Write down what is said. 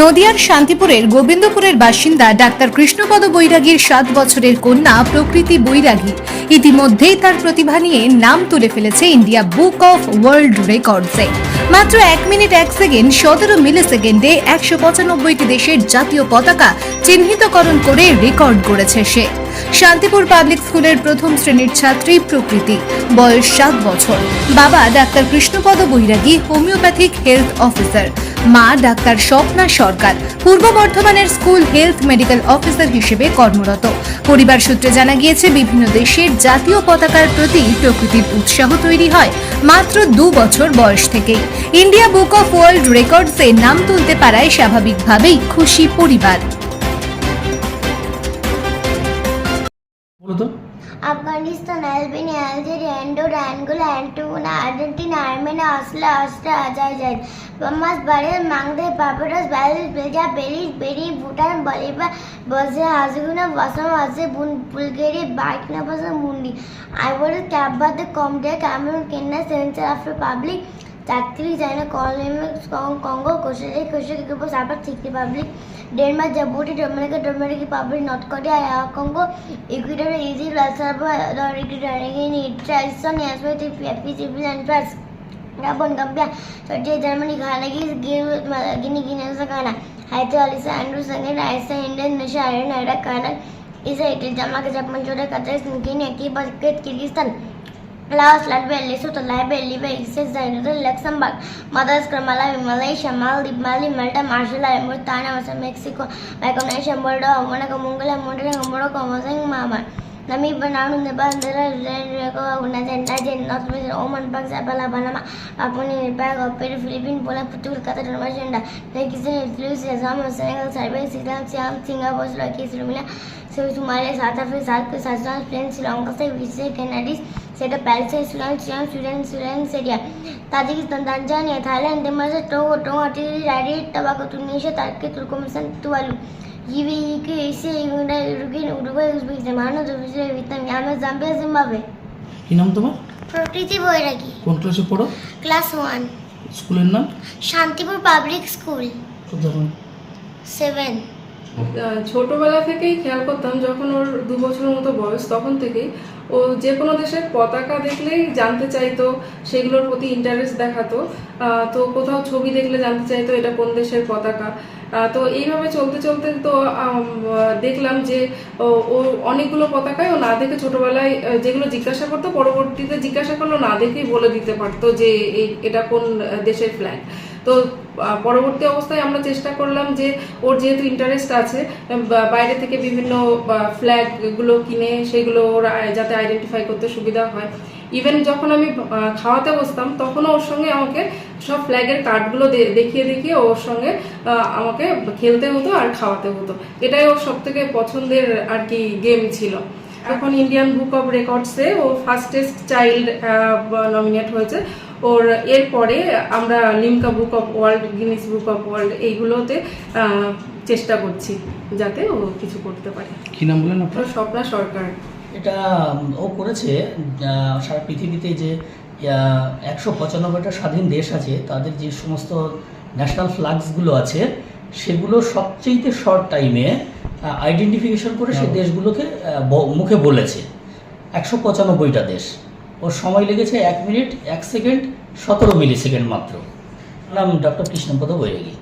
নদিয়ার শান্তিপুরের গোবিন্দপুরের বাসিন্দা ডাক্তার কৃষ্ণপদ বৈরাগীর 7 বছরের কন্যা প্রকৃতি বৈরাগী ইতিমধ্যেই তার প্রতিভা নিয়ে নাম তুলে ফেলেছে ইন্ডিয়া বুক অফ ওয়ার্ল্ড রেকর্ডসে। মাত্র 1 মিনিট 1 সেকেন্ড 17 মিলি সেকেন্ডে 195টি দেশের জাতীয় পতাকা চিহ্নিতকরণ করে রেকর্ড করেছে সে। শান্তিপুর পাবলিক স্কুলের প্রথম শ্রেণীর ছাত্রী প্রকৃতি, বয়স 7 বছর। বাবা ডাক্তার কৃষ্ণপদ বৈরাগী, হোমিওপ্যাথিক হেলথ অফিসার। মা ডাক্তার স্বপ্না সরকার, পূর্ব বর্ধমানের স্কুল হেলথ মেডিকেল অফিসার হিসেবে কর্মরত। পরিবার সূত্রে জানা গিয়েছে, বিভিন্ন দেশের জাতীয় পতাকার প্রতি প্রকৃতির উৎসাহ তৈরি হয় মাত্র 2 বছর বয়স থেকেই। ইন্ডিয়া বুক অফ ওয়ার্ল্ড রেকর্ডসে নাম তুলতে পারায় স্বাভাবিকভাবেই খুশি পরিবার। Afghanistan, Albania, Algeria, Andorra, Angola, Antigua, Argentina, Armenia, Austria, Azerbaijan, Bahamas, Bahrain, Bangladesh, Barbados, Belgium, বেরি, Bhutan, Bolivia, Bosnia, Herzegovina, Vanuatu, Bulgaria, Burkina Faso, Burundi, Ivory Coast, Cape Verde, Cambodia, Cameroon, Kenya, Central African Republic, চাকরি, China, Congo, Costa Rica, South চেক Republic, Denmark, Djibouti, Dominican Republic, North Korea, Congo, Ecuador, Egypt, El Salvador, Guinea, Israel, Philippines, and France, Gabon, Gambia, Georgia, Germany, Ghana, Guinea, Ghana, Haiti, অলিসা, Andrew, Senegal, Iceland, Indonesia, Ireland, Iraq, Canada, Israel, Jamaica, Japan, Jordan, Qatar, Kenya, Cuba, Kyrgyzstan, Laos, Latvia, Lesotho, Liberia, Libya, Israel, Luxembourg, Madagascar, Malawi, Malaysia, মালদ্বীপ, Mali, Malta, Marshall Island, Mauritania, Mexico, Micronesia, Moldova, Monaco, Mongolia, Montenegro, Morocco, Mozambique, Myanmar, Namibia, Nauru, Nepal, Nigeria, North America, Oman, Pak, Japan, Panama, Papua New Guinea, Peru, Philippine, Poland, Portugal, কাতার, Romania, Kyrgyzstan, Tunisia, Zambia, Senegal, Serbia, Sri Lanka, Singapore, Slovakia, Slovenia, Somalia, South Africa, South Spain, Sri Lanka, Canada, সেটা Paris, Sweden, Syria, Tajikistan, Tanzania, Thailand, Denmark, Togo, Trinidad, Tobago, Tunisia, Turkey, Turkmenistan, Tuvalu, UK, Asia, Uruguay, Uzbekistan, Vanuatu, Vietnam, Yemen, Zambia, Zimbabwe. কি নাম তোমার? প্রকৃতি বৈরাগী। কোন ক্লাসে পড়ো? Class 1। স্কুলের নাম? Shantipur public school. 7। ছোটবেলা থেকেই খেয়াল করতাম, যখন ওর 2 বছরের মতো বয়স, তখন থেকেই ও যে কোনো দেশের পতাকা দেখলেই জানতে চাইতো, সেগুলোর প্রতি ইন্টারেস্ট দেখাতো। তো কোথাও ছবি দেখলে জানতে চাইতো এটা কোন দেশের পতাকা। তো এইভাবে চলতে চলতে তো দেখলাম যে ও অনেকগুলো পতাকায় ও না দেখে ছোটবেলায় যেগুলো জিজ্ঞাসা করতো, পরবর্তীতে জিজ্ঞাসা করলো না দেখেই বলে দিতে পারতো যে এটা কোন দেশের ফ্ল্যাগ। তো পরবর্তী অবস্থায় আমরা চেষ্টা করলাম যে ওর যেহেতু ইন্টারেস্ট আছে, বাইরে থেকে বিভিন্ন ফ্ল্যাগগুলো কিনে সেগুলো ওর যাতে আইডেন্টিফাই করতে সুবিধা হয়। ইভেন যখন আমি খাওয়াতে বসতাম, তখনও ওর সঙ্গে আমাকে সব ফ্ল্যাগের কার্ডগুলো দেখিয়ে দেখিয়ে ওর সঙ্গে আমাকে খেলতে হতো আর খাওয়াতে হতো। এটাই ওর সব থেকে পছন্দের আর কি গেম ছিল। এখন ইন্ডিয়ান বুক অফ রেকর্ডসে ও ফাস্টেস্ট চাইল্ড নমিনেট হয়েছে। ওর এরপরে আমরা Limca book of world, Guinness book of world, এইগুলোতে চেষ্টা করছি যাতে ও কিছু করতে পারে। কি নাম বলেন আপনার? স্বপ্না সরকার। এটা ও করেছে সারা পৃথিবীতে যে 195টা স্বাধীন দেশ আছে, তাদের যে সমস্ত ন্যাশনাল ফ্ল্যাগসগুলো আছে সেগুলো সবচেয়ে শর্ট টাইমে আইডেন্টিফিকেশন করে সেই দেশগুলোকে মুখে বলেছে। 195টা দেশ। ওর সময় লেগেছে 1 মিনিট 1 সেকেন্ড 17 মিলি সেকেন্ড মাত্র। নাম ডক্টর কৃষ্ণপদ বৈরাগী।